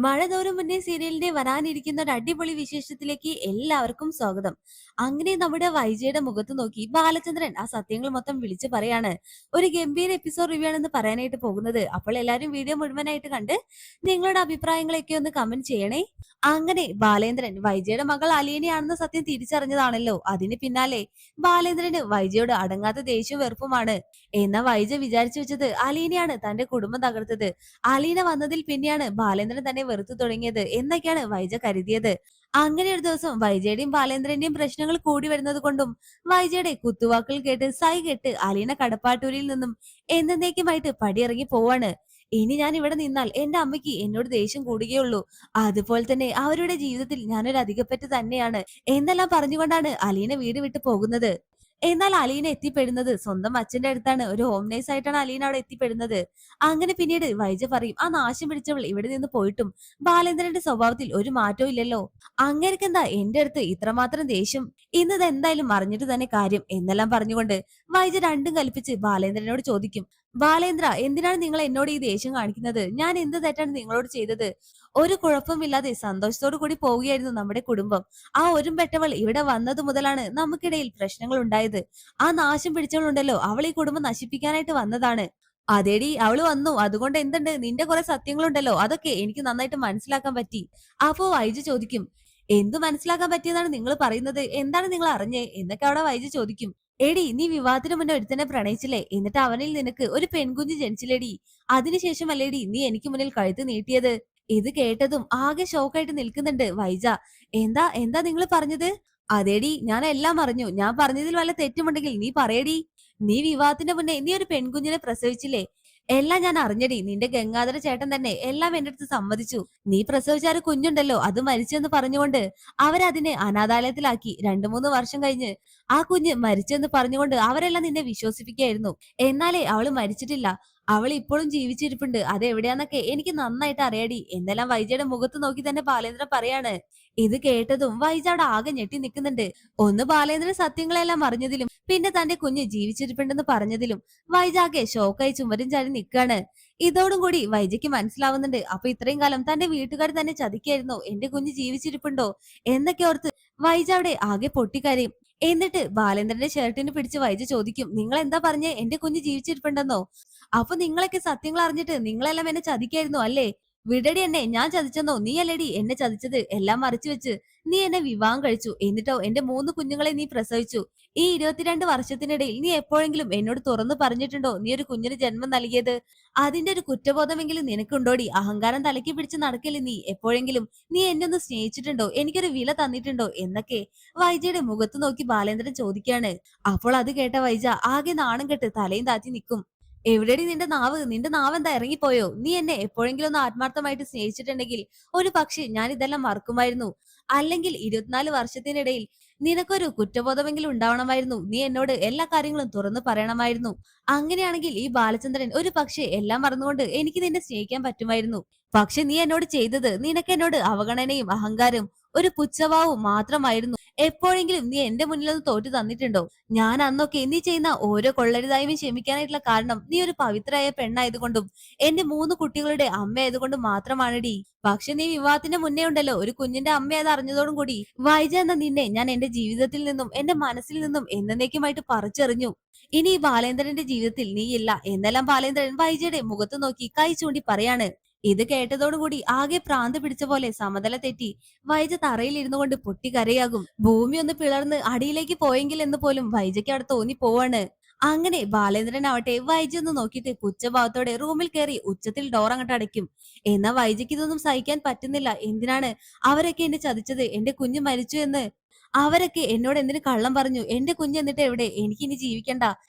മഴ തോറും മുന്നേ സീരിയലിന്റെ വരാനിരിക്കുന്ന ഒരു അടിപൊളി വിശേഷത്തിലേക്ക് എല്ലാവർക്കും സ്വാഗതം. അങ്ങനെ നമ്മുടെ വൈജയുടെ മുഖത്ത് നോക്കി ബാലചന്ദ്രൻ ആ സത്യങ്ങൾ മൊത്തം വിളിച്ചു പറയാണ്. ഒരു ഗംഭീര എപ്പിസോഡ് റിവ്യൂ ആണെന്ന് പറയാനായിട്ട് പോകുന്നത്. അപ്പോൾ എല്ലാവരും വീഡിയോ മുഴുവനായിട്ട് കണ്ട് നിങ്ങളുടെ അഭിപ്രായങ്ങളൊക്കെ ഒന്ന് കമന്റ് ചെയ്യണേ. അങ്ങനെ ബാലേന്ദ്രൻ വൈജയുടെ മകൾ അലീനയാണെന്ന സത്യം തിരിച്ചറിഞ്ഞതാണല്ലോ. അതിന് പിന്നാലെ ബാലേന്ദ്രന് വൈജയോട് അടങ്ങാത്ത ദേഷ്യവും വെറുപ്പുമാണ്. എന്നാ വൈജ വിചാരിച്ചു വെച്ചത് അലീനയാണ് തന്റെ കുടുംബം തകർത്തത്. അലീന വന്നതിൽ പിന്നെയാണ് ബാലേന്ദ്രൻ തന്നെ വെറുത്തു തുടങ്ങിയത് എന്നൊക്കെയാണ് വൈജ കരുതിയത്. അങ്ങനെ ഒരു ദിവസം വൈജയുടെയും ബാലേന്ദ്രന്റെയും പ്രശ്നങ്ങൾ കൂടി വരുന്നത് കൊണ്ടും വൈജയുടെ കുത്തുവാക്കുകൾ കേട്ട് സൈ കെട്ട് അലീന കടപ്പാട്ടൂരിൽ നിന്നും എന്നേക്കുമായിട്ട് പടിയിറങ്ങി പോവാണ്. ഇനി ഞാൻ ഇവിടെ നിന്നാൽ എന്റെ അമ്മയ്ക്ക് എന്നോട് ദേഷ്യം കൂടുകയുള്ളൂ. അതുപോലെ തന്നെ അവരുടെ ജീവിതത്തിൽ ഞാനൊരു അധികപ്പറ്റ് തന്നെയാണ് എന്നെല്ലാം പറഞ്ഞുകൊണ്ടാണ് അലീന വീട് വിട്ടു പോകുന്നത്. എന്നാൽ അലീന എത്തിപ്പെടുന്നത് സ്വന്തം അച്ഛന്റെ അടുത്താണ്. ഒരു ഹോം നേഴ്സ് ആയിട്ടാണ് അലീന അവിടെ എത്തിപ്പെടുന്നത്. അങ്ങനെ പിന്നീട് വൈജ പറയും, ആ നാശം പിടിച്ചവൾ ഇവിടെ നിന്ന് പോയിട്ടും ബാലേന്ദ്രന്റെ സ്വഭാവത്തിൽ ഒരു മാറ്റവും ഇല്ലല്ലോ. അങ്ങേർക്കെന്താ എന്റെ അടുത്ത് ഇത്രമാത്രം ദേഷ്യം? ഇന്നത് എന്തായാലും അറിഞ്ഞിട്ട് തന്നെ കാര്യം എന്നെല്ലാം പറഞ്ഞുകൊണ്ട് വൈജ രണ്ടും കൽപ്പിച്ച് ബാലേന്ദ്രനോട് ചോദിക്കും, ബാലേന്ദ്ര, എന്തിനാണ് നിങ്ങൾ എന്നോട് ഈ ദേഷ്യം കാണിക്കുന്നത്? ഞാൻ എന്ത് തെറ്റാണ് നിങ്ങളോട് ചെയ്തത്? ഒരു കുഴപ്പമില്ലാതെ സന്തോഷത്തോടു കൂടി പോവുകയായിരുന്നു നമ്മുടെ കുടുംബം. ആ ഒരു പെട്ടവൾ ഇവിടെ വന്നത് മുതലാണ് നമുക്കിടയിൽ പ്രശ്നങ്ങൾ ഉണ്ടായത്. ആ നാശം പിടിച്ചവളുണ്ടല്ലോ, അവൾ ഈ കുടുംബം നശിപ്പിക്കാനായിട്ട് വന്നതാണ്. അതേടി, അവള് വന്നു. അതുകൊണ്ട് എന്തുണ്ട്? നിന്റെ കുറെ സത്യങ്ങളുണ്ടല്ലോ, അതൊക്കെ എനിക്ക് നന്നായിട്ട് മനസ്സിലാക്കാൻ പറ്റി. അപ്പോ വൈജു ചോദിക്കും, എന്ത് മനസ്സിലാക്കാൻ പറ്റിയതാണ് നിങ്ങൾ പറയുന്നത്? എന്താണ് നിങ്ങൾ അറിഞ്ഞേ എന്നൊക്കെ അവിടെ വൈജു ചോദിക്കും. എടി, നീ വിവാഹത്തിന് മുന്നേ ഒരുത്തനെ പ്രണയിച്ചില്ലേ? എന്നിട്ട് അവനിൽ നിനക്ക് ഒരു പെൺകുഞ്ഞ് ജനിച്ചില്ലേടി? അതിനുശേഷം അല്ലേടി നീ എനിക്ക് മുന്നിൽ കഴുത്ത് നീട്ടിയത്? ഇത് കേട്ടതും ആകെ ഷോക്കായിട്ട് നിൽക്കുന്നുണ്ട് വൈജ. എന്താ എന്താ നിങ്ങൾ പറഞ്ഞത്? അതേടി, ഞാൻ എല്ലാം അറിഞ്ഞു. ഞാൻ പറഞ്ഞതിൽ വല്ല തെറ്റുമുണ്ടെങ്കിൽ നീ പറയടി. നീ വിവാഹത്തിന് മുന്നേ നീ ഒരു പെൺകുഞ്ഞിനെ പ്രസവിച്ചില്ലേ? എല്ലാം ഞാൻ അറിഞ്ഞടി. നിന്റെ ഗംഗാധര ചേട്ടൻ തന്നെ എല്ലാം എന്റെ അടുത്ത് സമ്മതിച്ചു. നീ പ്രസവിച്ച ഒരു കുഞ്ഞുണ്ടല്ലോ, അത് മരിച്ചെന്ന് പറഞ്ഞുകൊണ്ട് അവരതിനെ അനാഥാലയത്തിലാക്കി. 2-3 വർഷം കഴിഞ്ഞ് ആ കുഞ്ഞ് മരിച്ചെന്ന് പറഞ്ഞുകൊണ്ട് അവരെല്ലാം നിന്നെ വിശ്വസിപ്പിക്കുകയായിരുന്നു. എന്നാലേ അവള് മരിച്ചിട്ടില്ല. അവൾ ഇപ്പോഴും ജീവിച്ചിരിപ്പുണ്ട്. അത് എവിടെയാന്നൊക്കെ എനിക്ക് നന്നായിട്ട് അറിയാടി എന്നെല്ലാം വൈജയുടെ മുഖത്ത് നോക്കി തന്നെ ബാലേന്ദ്രൻ പറയാണ്. ഇത് കേട്ടതും വൈജ അവിടെ ആകെ ഞെട്ടി നിൽക്കുന്നുണ്ട്. ഒന്ന് ബാലേന്ദ്രൻ സത്യങ്ങളെല്ലാം അറിഞ്ഞതിലും പിന്നെ തന്റെ കുഞ്ഞ് ജീവിച്ചിരിപ്പുണ്ടെന്ന് പറഞ്ഞതിലും വൈജ ആകെ ഷോക്കായി ചുമരും ചാടി നിൽക്കാണ്. ഇതോടും കൂടി വൈജയ്ക്ക് മനസ്സിലാവുന്നുണ്ട്, അപ്പൊ ഇത്രയും കാലം തന്റെ വീട്ടുകാർ തന്നെ ചതിക്കായിരുന്നോ? എന്റെ കുഞ്ഞ് ജീവിച്ചിരിപ്പുണ്ടോ എന്നൊക്കെ ഓർത്ത് വൈജ അവിടെ ആകെ പൊട്ടിക്കരയും. എന്നിട്ട് ബാലേന്ദ്രന്റെ ഷർട്ടിന് പിടിച്ച് വൈജ ചോദിക്കും, നിങ്ങൾ എന്താ പറഞ്ഞേ? എന്റെ കുഞ്ഞ് ജീവിച്ചിരിപ്പുണ്ടെന്നോ? അപ്പൊ നിങ്ങളൊക്കെ സത്യങ്ങൾ അറിഞ്ഞിട്ട് നിങ്ങളെല്ലാം എന്നെ ചതിക്കായിരുന്നു അല്ലേ? വിടടി എന്നെ, ഞാൻ ചതിച്ചെന്നോ? നീ അല്ലേടി എന്നെ ചതിച്ചത്. എല്ലാം മറിച്ചു വെച്ച് നീ എന്നെ വിവാഹം കഴിച്ചു. എന്നിട്ടോ എന്റെ 3 കുഞ്ഞുങ്ങളെ നീ പ്രസവിച്ചു. ഈ 22 വർഷത്തിനിടയിൽ നീ എപ്പോഴെങ്കിലും എന്നോട് തുറന്നു പറഞ്ഞിട്ടുണ്ടോ നീ ഒരു കുഞ്ഞിന് ജന്മം നൽകിയത്? അതിന്റെ ഒരു കുറ്റബോധമെങ്കിലും നിനക്കുണ്ടോടി? അഹങ്കാരം തലയ്ക്ക് പിടിച്ച് നടക്കില്ലേ നീ? എപ്പോഴെങ്കിലും നീ എന്നെ ഒന്ന് സ്നേഹിച്ചിട്ടുണ്ടോ? എനിക്കൊരു വില തന്നിട്ടുണ്ടോ എന്നൊക്കെ വൈജയുടെ മുഖത്ത് നോക്കി ബാലേന്ദ്രൻ ചോദിക്കാണ്. അപ്പോൾ അത് കേട്ട വൈജ ആകെ നാണം കെട്ട് തലയും താഴ്ത്തി നിൽക്കും. എവിടെടി നിന്റെ നാവ്? നിന്റെ നാവ് എന്താ ഇറങ്ങിപ്പോയോ? നീ എന്നെ എപ്പോഴെങ്കിലും ഒന്ന് ആത്മാർത്ഥമായിട്ട് സ്നേഹിച്ചിട്ടുണ്ടെങ്കിൽ ഒരു പക്ഷേ ഞാൻ ഇതെല്ലാം മറക്കുമായിരുന്നു. അല്ലെങ്കിൽ 24 വർഷത്തിനിടയിൽ നിനക്കൊരു കുറ്റബോധമെങ്കിലും ഉണ്ടാവണമായിരുന്നു. നീ എന്നോട് എല്ലാ കാര്യങ്ങളും തുറന്നു പറയണമായിരുന്നു. അങ്ങനെയാണെങ്കിൽ ഈ ബാലചന്ദ്രൻ ഒരു പക്ഷേ എല്ലാം മറന്നുകൊണ്ട് എനിക്ക് നിന്നെ സ്നേഹിക്കാൻ പറ്റുമായിരുന്നു. പക്ഷെ നീ എന്നോട് ചെയ്തത്, നിനക്ക് എന്നോട് അവഗണനയും അഹങ്കാരവും ഒരു പുച്ഛഭാവവും മാത്രമായിരുന്നു. എപ്പോഴെങ്കിലും നീ എന്റെ മുന്നിലൊന്ന് തോറ്റു തന്നിട്ടുണ്ടോ? ഞാൻ അന്നൊക്കെ നീ ചെയ്യുന്ന ഓരോ കൊള്ളരുതായ്മയും ക്ഷമിക്കാനായിട്ടുള്ള കാരണം നീ ഒരു പവിത്രയായ പെണ്ണായതുകൊണ്ടും എന്റെ 3 കുട്ടികളുടെ അമ്മയായതുകൊണ്ടും മാത്രമാണെടി. പക്ഷെ നീ വിവാഹത്തിന്റെ മുന്നേ ഉണ്ടല്ലോ ഒരു കുഞ്ഞിന്റെ അമ്മയത് അറിഞ്ഞതോടും കൂടി വൈജ എന്ന നിന്നെ ഞാൻ എന്റെ ജീവിതത്തിൽ നിന്നും എന്റെ മനസ്സിൽ നിന്നും എന്നേക്കുമായിട്ട് പറിച്ചെറിഞ്ഞു. ഇനി ഈ ബാലേന്ദ്രന്റെ ജീവിതത്തിൽ നീയില്ല എന്നെല്ലാം ബാലേന്ദ്രൻ വൈജയുടെ മുഖത്ത് നോക്കി കൈ ചൂണ്ടി പറയാണ്. ഇത് കേട്ടതോടുകൂടി ആകെ പ്രാന്ത് പിടിച്ച പോലെ സമതല തെറ്റി വൈജ തറയിൽ ഇരുന്നു കൊണ്ട് പൊട്ടിക്കരയാകും. ഭൂമി ഒന്ന് പിളർന്ന് അടിയിലേക്ക് പോയെങ്കിൽ എന്ന് പോലും വൈജയ്ക്ക് അവിടെ തോന്നി പോവാണ്. അങ്ങനെ ബാലേന്ദ്രൻ ആവട്ടെ വൈജ ഒന്ന് നോക്കിയിട്ട് പുച്ഛഭാവത്തോടെ റൂമിൽ കയറി ഉച്ചത്തിൽ ഡോർ അങ്ങോട്ട് അടയ്ക്കും. എന്നാ വൈജയ്ക്ക് ഇതൊന്നും സഹിക്കാൻ പറ്റുന്നില്ല. എന്തിനാണ് അവരൊക്കെ എന്നെ ചതിച്ചത്? എന്റെ കുഞ്ഞ് മരിച്ചു എന്ന് അവരൊക്കെ എന്നോട് എന്തിനു കള്ളം പറഞ്ഞു? എന്റെ കുഞ്ഞ് എന്നിട്ട് എവിടെ? എനിക്കിനി ജീവിക്കണ്ട.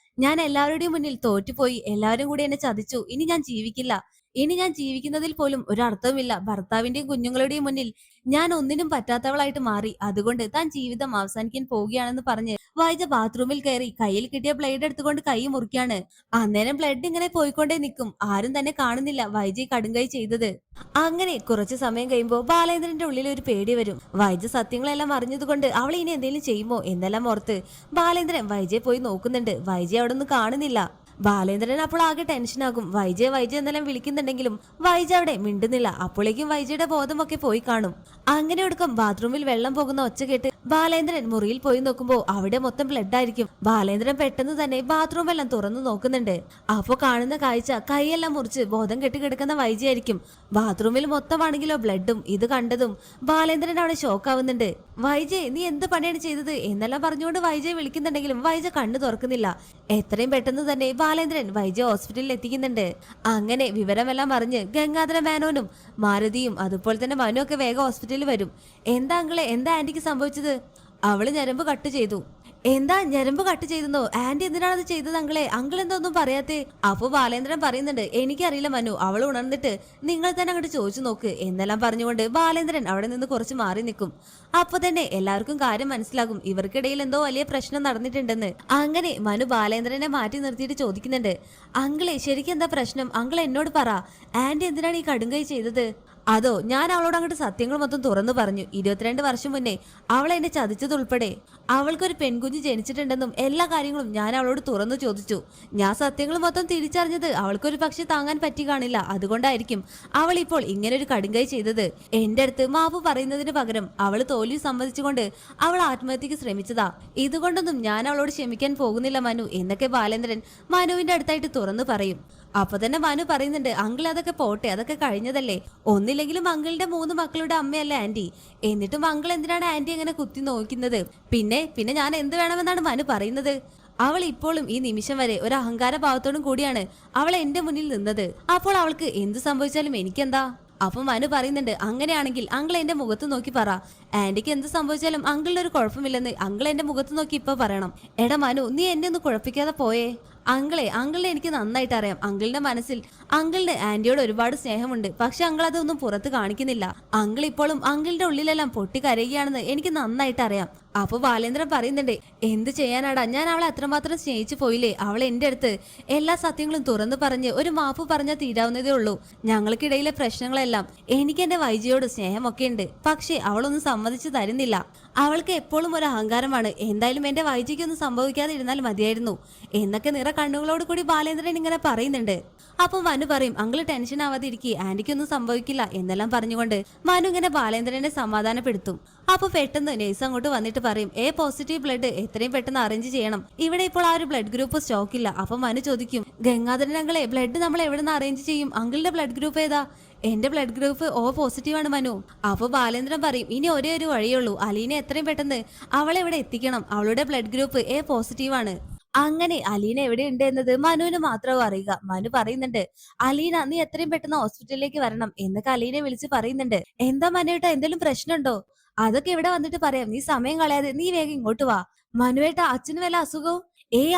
ഞാൻ എല്ലാവരുടെയും മുന്നിൽ തോറ്റുപോയി. എല്ലാവരും കൂടി എന്നെ ചതിച്ചു. ഇനി ഞാൻ ജീവിക്കില്ല. ഇനി ഞാൻ ജീവിക്കുന്നതിൽ പോലും ഒരർത്ഥവുമില്ല. ഭർത്താവിന്റെയും കുഞ്ഞുങ്ങളുടെയും മുന്നിൽ ഞാൻ ഒന്നിനും പറ്റാത്തവളായിട്ട് മാറി. അതുകൊണ്ട് താൻ ജീവിതം അവസാനിക്കാൻ പോവുകയാണെന്ന് പറഞ്ഞ് വൈജ ബാത്റൂമിൽ കയറി കയ്യിൽ കിട്ടിയ ബ്ലേഡ് എടുത്തുകൊണ്ട് കൈ മുറിക്കാണ്. അന്നേരം ബ്ലഡ് ഇങ്ങനെ പോയിക്കൊണ്ടേ നിൽക്കും. ആരും തന്നെ കാണുന്നില്ല വൈജ കടുങ്കൈ ചെയ്തത്. അങ്ങനെ കുറച്ചു സമയം കഴിയുമ്പോൾ ബാലേന്ദ്രന്റെ ഉള്ളിൽ ഒരു പേടി വരും. വൈജ സത്യങ്ങളെല്ലാം അറിഞ്ഞതുകൊണ്ട് അവൾ ഇനി എന്തെങ്കിലും ചെയ്യുമോ എന്നെല്ലാം ഓർത്ത് ബാലേന്ദ്രൻ വൈജയെ പോയി നോക്കുന്നുണ്ട്. വൈജ അവിടെ ഒന്നും കാണുന്നില്ല. ബാലേന്ദ്രൻ അപ്പോൾ ആകെ ടെൻഷനാകും. വൈജയ് വൈജയ് എന്നെല്ലാം വിളിക്കുന്നുണ്ടെങ്കിലും വൈജ അവിടെ മിണ്ടുന്നില്ല. അപ്പോഴേക്കും വൈജയുടെ ബോധമൊക്കെ പോയി കാണും. അങ്ങനെ ഒടുക്കം ബാത്റൂമിൽ വെള്ളം പോകുന്ന ഒച്ച കേട്ട് ബാലേന്ദ്രൻ മുറിയിൽ പോയി നോക്കുമ്പോ അവിടെ മൊത്തം ബ്ലഡ് ആയിരിക്കും. ബാലേന്ദ്രൻ പെട്ടെന്ന് തന്നെ ബാത്റൂം എല്ലാം തുറന്നു നോക്കുന്നുണ്ട്. അപ്പോ കാണുന്ന കാഴ്ച കൈയെല്ലാം മുറിച്ച് ബോധം കെട്ടി കിടക്കുന്ന വൈജയായിരിക്കും. ബാത്റൂമിൽ മൊത്തമാണെങ്കിലോ ബ്ലഡും. ഇത് കണ്ടതും ബാലേന്ദ്രൻ അവിടെ ഷോക്കാവുന്നുണ്ട്. വൈജയ്, നീ എന്ത് പണിയാണ് ചെയ്തത് എന്നെല്ലാം പറഞ്ഞുകൊണ്ട് വൈജയ് വിളിക്കുന്നുണ്ടെങ്കിലും വൈജ കണ്ണു തുറക്കുന്നില്ല. എത്രയും പെട്ടെന്ന് തന്നെ ബാലേന്ദ്രൻ വൈജയ് ഹോസ്പിറ്റലിൽ എത്തിക്കുന്നുണ്ട്. അങ്ങനെ വിവരമെല്ലാം അറിഞ്ഞ് ഗംഗാധര മേനോനും മാരുതിയും അതുപോലെ തന്നെ മനു ഒക്കെ വേഗം ഹോസ്പിറ്റലിൽ വരും. എന്താ അങ്കിളെ, എന്താ ആന്റിക്ക് സംഭവിച്ചത്? അവള് ഞരമ്പ് കട്ട് ചെയ്തു. എന്താ ഞരമ്പ് കട്ട് ചെയ്തെന്നോ? ആന്റി എന്തിനാണ് അത് ചെയ്തത് അങ്കിളെ? അങ്കിൾ എന്താ ഒന്നും പറയാത്തെ? അപ്പൊ ബാലേന്ദ്രൻ പറയുന്നുണ്ട്, എനിക്കറിയില്ല മനു, അവൾ ഉണർന്നിട്ട് നിങ്ങൾ തന്നെ അങ്ങോട്ട് ചോദിച്ചു നോക്ക് എന്നെല്ലാം പറഞ്ഞുകൊണ്ട് ബാലേന്ദ്രൻ അവിടെ നിന്ന് കുറച്ച് മാറി നിൽക്കും. അപ്പൊ തന്നെ എല്ലാവർക്കും കാര്യം മനസ്സിലാകും, ഇവർക്കിടയിൽ എന്തോ വലിയ പ്രശ്നം നടന്നിട്ടുണ്ടെന്ന്. അങ്ങനെ മനു ബാലേന്ദ്രനെ മാറ്റി നിർത്തിയിട്ട് ചോദിക്കുന്നുണ്ട്, അങ്കിളെ ശരിക്കും എന്താ പ്രശ്നം? അങ്കിൾ എന്നോട് പറ, ആന്റി എന്തിനാണ് ഈ കടുങ്കൈ ചെയ്തത്? അതോ, ഞാൻ അവളോട് അങ്ങോട്ട് സത്യങ്ങൾ മൊത്തം തുറന്നു പറഞ്ഞു. 22 വർഷം മുന്നേ അവൾ എന്നെ ചതിച്ചതുൾപ്പെടെ അവൾക്കൊരു പെൺകുഞ്ഞ് ജനിച്ചിട്ടുണ്ടെന്നും എല്ലാ കാര്യങ്ങളും ഞാൻ അവളോട് തുറന്നു ചോദിച്ചു. ഞാൻ സത്യങ്ങൾ മൊത്തം തിരിച്ചറിഞ്ഞത് അവൾക്കൊരു പക്ഷെ താങ്ങാൻ പറ്റി കാണില്ല. അതുകൊണ്ടായിരിക്കും അവൾ ഇപ്പോൾ ഇങ്ങനൊരു കടുങ്കൈ ചെയ്തത്. എന്റെ അടുത്ത് മാപ്പ് പറയുന്നതിന് പകരം അവൾ തോൽവി സമ്മതിച്ചുകൊണ്ട് അവൾ ആത്മഹത്യക്ക് ശ്രമിച്ചതാ. ഇതുകൊണ്ടൊന്നും ഞാൻ അവളോട് ക്ഷമിക്കാൻ പോകുന്നില്ല മനു എന്നൊക്കെ ബാലേന്ദ്രൻ മനുവിന്റെ അടുത്തായിട്ട് തുറന്നു പറയും. അപ്പൊ തന്നെ മനു പറയുന്നുണ്ട്, അങ്കിൾ അതൊക്കെ പോട്ടെ, അതൊക്കെ കഴിഞ്ഞതല്ലേ. ഒന്നില്ലെങ്കിലും അങ്കിളിന്റെ 3 മക്കളുടെ അമ്മയല്ലേ ആന്റി. എന്നിട്ടും അങ്കിൾ എന്തിനാണ് ആന്റി അങ്ങനെ കുത്തി നോക്കുന്നത്? പിന്നെ പിന്നെ ഞാൻ എന്ത് വേണമെന്നാണ് മനു പറയുന്നത്? അവൾ ഇപ്പോഴും ഈ നിമിഷം വരെ ഒരു അഹങ്കാര ഭാവത്തോടും കൂടിയാണ് അവൾ എന്റെ മുന്നിൽ നിന്നത്. അപ്പോൾ അവൾക്ക് എന്ത് സംഭവിച്ചാലും എനിക്കെന്താ? അപ്പൊ മനു പറയുന്നുണ്ട്, അങ്ങനെയാണെങ്കിൽ അങ്കിൾ എന്റെ മുഖത്ത് നോക്കി പറ, ആന്റിക്ക് എന്ത് സംഭവിച്ചാലും അങ്കിളിന് ഒരു കുഴപ്പമില്ലെന്ന് അങ്കിൾ എന്റെ മുഖത്ത് നോക്കി ഇപ്പൊ പറയണം. എടാ മനു, നീ എന്നെ ഒന്ന് കുഴപ്പിക്കാതെ പോയേ. അങ്കിളിനെ എനിക്ക് നന്നായിട്ട് അറിയാം. അങ്കിളിന്റെ മനസ്സിൽ അങ്കിളിന് ആന്റിയോട് ഒരുപാട് സ്നേഹമുണ്ട്. പക്ഷെ അങ്കിൾ അതൊന്നും പുറത്ത് കാണിക്കുന്നില്ല. അങ്കിൾ ഇപ്പോഴും അങ്കിളിന്റെ ഉള്ളിലെല്ലാം പൊട്ടിക്കരയുകയാണെന്ന് എനിക്ക് നന്നായിട്ട് അറിയാം. അപ്പൊ ബാലേന്ദ്രൻ പറയുന്നുണ്ട്, എന്ത് ചെയ്യാനാടാ, ഞാൻ അവളെ അത്രമാത്രം സ്നേഹിച്ചു പോയില്ലേ. അവൾ എന്റെ അടുത്ത് എല്ലാ സത്യങ്ങളും തുറന്നു പറഞ്ഞ് ഒരു മാപ്പ് പറഞ്ഞാൽ തീരാവുന്നതേ ഉള്ളൂ. ഞങ്ങൾക്കിടയിലെ പ്രശ്നങ്ങളെല്ലാം എനിക്ക് എന്റെ വൈജയോട് സ്നേഹമൊക്കെ ഉണ്ട്. പക്ഷെ അവളൊന്നും സമ്മതിച്ചു തരുന്നില്ല. അവൾക്ക് എപ്പോഴും ഒരു അഹങ്കാരമാണ്. എന്തായാലും എന്റെ വൈജയ്ക്കൊന്നും സംഭവിക്കാതെ ഇരുന്നാൽ മതിയായിരുന്നു എന്നൊക്കെ നിറ കണ്ണുകളോട് കൂടി ബാലേന്ദ്രൻ ഇങ്ങനെ പറയുന്നുണ്ട്. അപ്പൊ മനു പറയും, അങ്കിള് ടെൻഷൻ ആവാതെ ഇരിക്കെ, ആന്റിക്കൊന്നും സംഭവിക്കില്ല എന്നെല്ലാം പറഞ്ഞുകൊണ്ട് മനു ഇങ്ങനെ ബാലേന്ദ്രനെ സമാധാനപ്പെടുത്തും. അപ്പൊ പെട്ടെന്ന് നേഴ്സ് അങ്ങോട്ട് വന്നിട്ട് പറയും, എ പോസിറ്റീവ് ബ്ലഡ് എത്രയും പെട്ടെന്ന് അറേഞ്ച് ചെയ്യണം. ഇവിടെ ഇപ്പോൾ ആ ഒരു ബ്ലഡ് ഗ്രൂപ്പ് സ്റ്റോക്ക് ഇല്ല. അപ്പൊ മനു ചോദിക്കും, ഗംഗാധരൻ അങ്കിളെ, ബ്ലഡ് നമ്മൾ എവിടെ നിന്ന് അറേഞ്ച് ചെയ്യും? അങ്കിളിന്റെ ബ്ലഡ് ഗ്രൂപ്പ് ഏതാ? എന്റെ ബ്ലഡ് ഗ്രൂപ്പ് ഓ പോസിറ്റീവ് ആണ് മനു. അപ്പൊ ബാലേന്ദ്രൻ പറയും, ഇനി ഒരേ ഒരു വഴിയുള്ളൂ, അലീനെ എത്രയും പെട്ടെന്ന് അവളെ ഇവിടെ എത്തിക്കണം. അവളുടെ ബ്ലഡ് ഗ്രൂപ്പ് എ പോസിറ്റീവ് ആണ്. അങ്ങനെ അലീന എവിടെയുണ്ട് എന്നത് മനുവിന് മാത്രവും അറിയുക. മനു പറയുന്നുണ്ട്, അലീന നീ എത്രയും പെട്ടെന്ന് ഹോസ്പിറ്റലിലേക്ക് വരണം എന്നൊക്കെ അലീനെ വിളിച്ച് പറയുന്നുണ്ട്. എന്താ മനുവേട്ട, എന്തെങ്കിലും പ്രശ്നമുണ്ടോ? അതൊക്കെ ഇവിടെ വന്നിട്ട് പറയാം, നീ സമയം കളയാതെ നീ വേഗം ഇങ്ങോട്ട് വാ. മനുവേട്ട, അച്ഛന് വല്ല അസുഖവും?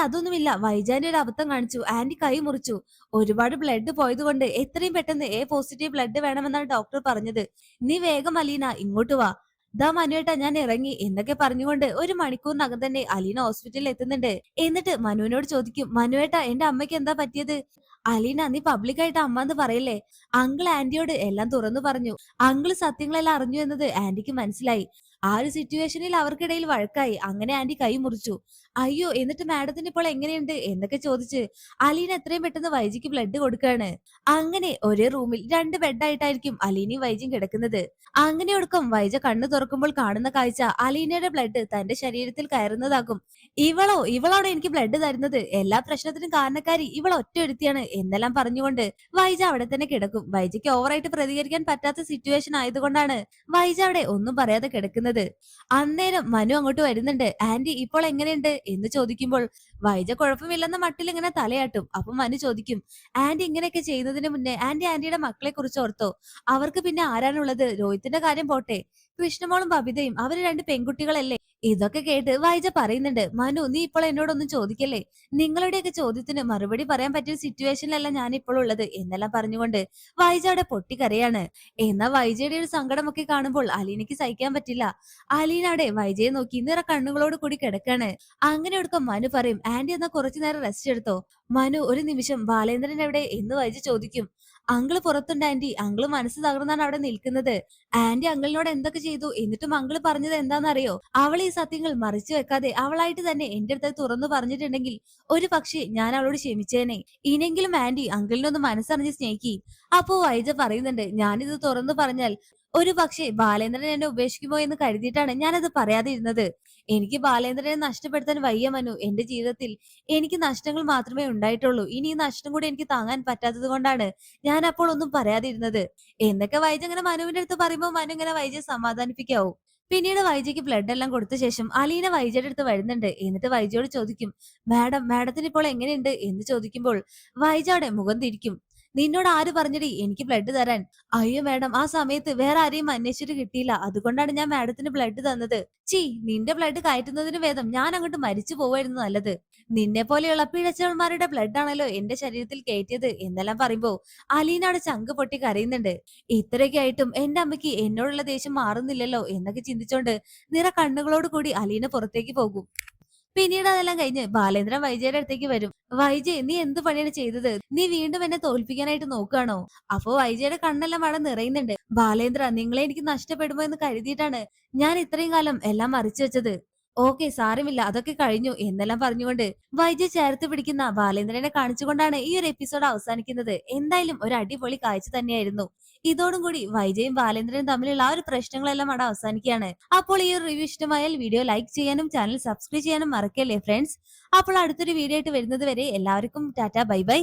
അതൊന്നുമില്ല, വൈജാന്റെ ഒരു അബദ്ധം കാണിച്ചു, ആന്റി കൈ മുറിച്ചു. ഒരുപാട് ബ്ലഡ് പോയതുകൊണ്ട് എത്രയും പെട്ടെന്ന് എ പോസിറ്റീവ് ബ്ലഡ് വേണമെന്നാണ് ഡോക്ടർ പറഞ്ഞത്. നീ വേഗം അലീന ഇങ്ങോട്ട് വാ. ദാ മനുവേട്ട, ഞാൻ ഇറങ്ങി എന്നൊക്കെ പറഞ്ഞുകൊണ്ട് 1 മണിക്കൂറിനകം തന്നെ അലീന ഹോസ്പിറ്റലിൽ എത്തുന്നുണ്ട്. എന്നിട്ട് മനുവിനോട് ചോദിക്കും, മനുവേട്ട എന്റെ അമ്മയ്ക്ക് എന്താ പറ്റിയത്? അലീന, നീ പബ്ലിക്കായിട്ട് അമ്മ എന്ന് പറയല്ലേ. അങ്കിൾ ആന്റിയോട് എല്ലാം തുറന്നു പറഞ്ഞു. അങ്കിള് സത്യങ്ങളെല്ലാം അറിഞ്ഞു എന്നത് ആന്റിക്ക് മനസ്സിലായി. ആ ഒരു സിറ്റുവേഷനിൽ അവർക്കിടയിൽ വഴക്കായി. അങ്ങനെ ആന്റി കൈ മുറിച്ചു. അയ്യോ, എന്നിട്ട് മാഡത്തിന് ഇപ്പോൾ എങ്ങനെയുണ്ട് എന്നൊക്കെ ചോദിച്ച് അലീന എത്രയും പെട്ടെന്ന് വൈജിക്ക് ബ്ലഡ് കൊടുക്കുകയാണ്. അങ്ങനെ ഒരേ റൂമിൽ 2 ബെഡായിട്ടായിരിക്കും അലീനയും വൈജിയും കിടക്കുന്നത്. അങ്ങനെ ഒടുക്കം വൈജ കണ്ണു തുറക്കുമ്പോൾ കാണുന്ന കാഴ്ച അലീനയുടെ ബ്ലഡ് തന്റെ ശരീരത്തിൽ കയറുന്നതാകും. ഇവളോട് എനിക്ക് ബ്ലഡ് തരുന്നത്, എല്ലാ പ്രശ്നത്തിനും കാരണക്കാരി ഇവൾ ഒറ്റയൊരുത്തിയാണ് എന്നെല്ലാം പറഞ്ഞുകൊണ്ട് വൈജ അവിടെ തന്നെ കിടക്കും. വൈജയ്ക്ക് ഓവറായിട്ട് പ്രതികരിക്കാൻ പറ്റാത്ത സിറ്റുവേഷൻ ആയതുകൊണ്ടാണ് വൈജ അവിടെ ഒന്നും പറയാതെ കിടക്കുന്നത്. അന്നേരം മനു അങ്ങോട്ട് വരുന്നുണ്ട്. ആന്റി ഇപ്പോൾ എങ്ങനെയുണ്ട് എന്ന് ചോദിക്കുമ്പോൾ വൈജ കുഴപ്പമില്ലെന്ന മട്ടിൽ ഇങ്ങനെ തലയാട്ടും. അപ്പൊ മനു ചോദിക്കും, ആന്റി ഇങ്ങനെയൊക്കെ ചെയ്യുന്നതിന് മുന്നേ ആന്റിയുടെ മക്കളെ കുറിച്ച് ഓർത്തോ? അവർക്ക് പിന്നെ ആരാണുള്ളത്? രോഹിത്തിന്റെ കാര്യം പോട്ടെ, കൃഷ്ണമോളും ബബിതയും അവര് 2 പെൺകുട്ടികളല്ലേ. ഇതൊക്കെ കേട്ട് വൈജ പറയുന്നുണ്ട്, മനു നീ ഇപ്പോൾ എന്നോടൊന്നും ചോദിക്കല്ലേ. നിങ്ങളുടെയൊക്കെ ചോദ്യത്തിന് മറുപടി പറയാൻ പറ്റിയ സിറ്റുവേഷനിലല്ല ഞാൻ ഇപ്പോൾ ഉള്ളത് എന്നെല്ലാം പറഞ്ഞുകൊണ്ട് വൈജ അവിടെ പൊട്ടിക്കരയാണ്. എന്നാൽ വൈജയുടെ ഒരു സങ്കടമൊക്കെ കാണുമ്പോൾ അലീനയ്ക്ക് സഹിക്കാൻ പറ്റില്ല. അലീന അവിടെ വൈജയെ നോക്കി നിറ കണ്ണുകളോട് കൂടി കിടക്കാണ്. അങ്ങനെ ഒടുക്കം മനു പറയും, ആന്റി എന്നാ കുറച്ചു നേരം റെസ്റ്റ് എടുത്തോ. മനു, ഒരു നിമിഷം, ബാലേന്ദ്രൻ എവിടെ എന്ന് വൈജ ചോദിക്കും. അങ്കിള് പുറത്തുണ്ട് ആന്റി. അങ്കിള് മനസ്സ് തകർന്നാണ് അവിടെ നിൽക്കുന്നത്. ആന്റി അങ്കിളിനോട് എന്തൊക്കെ ചെയ്തു എന്നിട്ടും അങ്കിള് പറഞ്ഞത് എന്താണെന്നറിയോ? അവൾ ഈ സത്യങ്ങൾ മറച്ചു വെക്കാതെ അവളായിട്ട് തന്നെ എന്റെ അടുത്ത് തുറന്നു പറഞ്ഞിട്ടുണ്ടെങ്കിൽ ഒരു പക്ഷേ ഞാൻ അവളോട് ക്ഷമിച്ചേനെ. ഇനിയെങ്കിലും ആന്റി അങ്കിളിനൊന്ന് മനസ്സറിഞ്ഞ് സ്നേഹിക്കി. അപ്പോ വൈജ പറയുന്നുണ്ട്, ഞാനിത് തുറന്നു പറഞ്ഞാൽ ഒരു പക്ഷേ ബാലേന്ദ്രൻ എന്നെ ഉപേക്ഷിക്കുമോ എന്ന് കരുതിയിട്ടാണ് ഞാനത് പറയാതെ ഇരുന്നത്. എനിക്ക് ബാലേന്ദ്രനെ നഷ്ടപ്പെടുത്താൻ വയ്യ മനു. എന്റെ ജീവിതത്തിൽ എനിക്ക് നഷ്ടങ്ങൾ മാത്രമേ ഉണ്ടായിട്ടുള്ളൂ. ഇനി ഈ നഷ്ടം കൂടി എനിക്ക് താങ്ങാൻ പറ്റാത്തത് കൊണ്ടാണ് ഞാൻ അപ്പോൾ ഒന്നും പറയാതിരുന്നത് എന്നൊക്കെ വൈജ ഇങ്ങനെ മനുവിന്റെ അടുത്ത് പറയുമ്പോൾ മനു ഇങ്ങനെ വൈജയെ സമാധാനിപ്പിക്കാവും. പിന്നീട് വൈജയ്ക്ക് ബ്ലഡ് എല്ലാം കൊടുത്ത ശേഷം അലീന വൈജയുടെ അടുത്ത് വരുന്നുണ്ട്. എന്നിട്ട് വൈജയോട് ചോദിക്കും, മാഡത്തിന് ഇപ്പോൾ എങ്ങനെയുണ്ട് എന്ന് ചോദിക്കുമ്പോൾ വൈജ അവിടെ മുഖം തിരിക്കും. നിന്നോട് ആര് പറഞ്ഞടി എനിക്ക് ബ്ലഡ് തരാൻ? അയ്യോ മാഡം, ആ സമയത്ത് വേറെ ആരെയും അന്വേഷിച്ചിട്ട് കിട്ടിയില്ല, അതുകൊണ്ടാണ് ഞാൻ മാഡത്തിന് ബ്ലഡ് തന്നത്. ചീ, നിന്റെ ബ്ലഡ് കയറ്റുന്നതിന് ഭേദം ഞാൻ അങ്ങോട്ട് മരിച്ചു പോവായിരുന്നു നല്ലത്. നിന്നെ പോലെയുള്ള പിഴച്ചവന്മാരുടെ ബ്ലഡ് ആണല്ലോ എന്റെ ശരീരത്തിൽ കയറ്റിയത് എന്നെല്ലാം പറയുമ്പോ അലീനയുടെ ചങ്ക് പൊട്ടി കരയുന്നുണ്ട്. ഇത്രയൊക്കെ ആയിട്ടും എന്റെ അമ്മയ്ക്ക് എന്നോടുള്ള ദേഷ്യം മാറുന്നില്ലല്ലോ എന്നൊക്കെ ചിന്തിച്ചോണ്ട് നിറ കണ്ണുകളോട് കൂടി അലീന പുറത്തേക്ക് പോകും. പിന്നീട് അതെല്ലാം കഴിഞ്ഞ് ബാലേന്ദ്രൻ വൈജയുടെ അടുത്തേക്ക് വരും. വൈജയ്, നീ എന്ത് പണിയാണ് ചെയ്തത്? നീ വീണ്ടും എന്നെ തോൽപ്പിക്കാനായിട്ട് നോക്കുകയാണോ? അപ്പോ വൈജയുടെ കണ്ണെല്ലാം അവിടെ നിറയുന്നുണ്ട്. ബാലേന്ദ്ര, നിങ്ങളെ എനിക്ക് നഷ്ടപ്പെടുമോ എന്ന് കരുതിയിട്ടാണ് ഞാൻ ഇത്രയും കാലം എല്ലാം മറിച്ചു വെച്ചത്. ഓക്കെ, സാരമില്ല, അതൊക്കെ കഴിഞ്ഞു എന്നെല്ലാം പറഞ്ഞുകൊണ്ട് വൈജയ് ചേർത്ത് പിടിക്കുന്ന ബാലേന്ദ്രനെ കാണിച്ചുകൊണ്ടാണ് ഈ ഒരു എപ്പിസോഡ് അവസാനിക്കുന്നത്. എന്തായാലും ഒരു അടിപൊളി കാഴ്ച തന്നെയായിരുന്നു. ഇതോടും കൂടി വൈജയും ബാലേന്ദ്രനും തമ്മിലുള്ള ആ ഒരു പ്രശ്നങ്ങളെല്ലാം അവിടെ അവസാനിക്കുകയാണ്. അപ്പോൾ ഈ ഒരു റിവ്യൂ ഇഷ്ടമായാൽ വീഡിയോ ലൈക്ക് ചെയ്യാനും ചാനൽ സബ്സ്ക്രൈബ് ചെയ്യാനും മറക്കല്ലേ ഫ്രണ്ട്സ്. അപ്പോൾ അടുത്തൊരു വീഡിയോ ആയിട്ട് വരുന്നത് വരെ എല്ലാവർക്കും ടാറ്റ ബൈ ബൈ.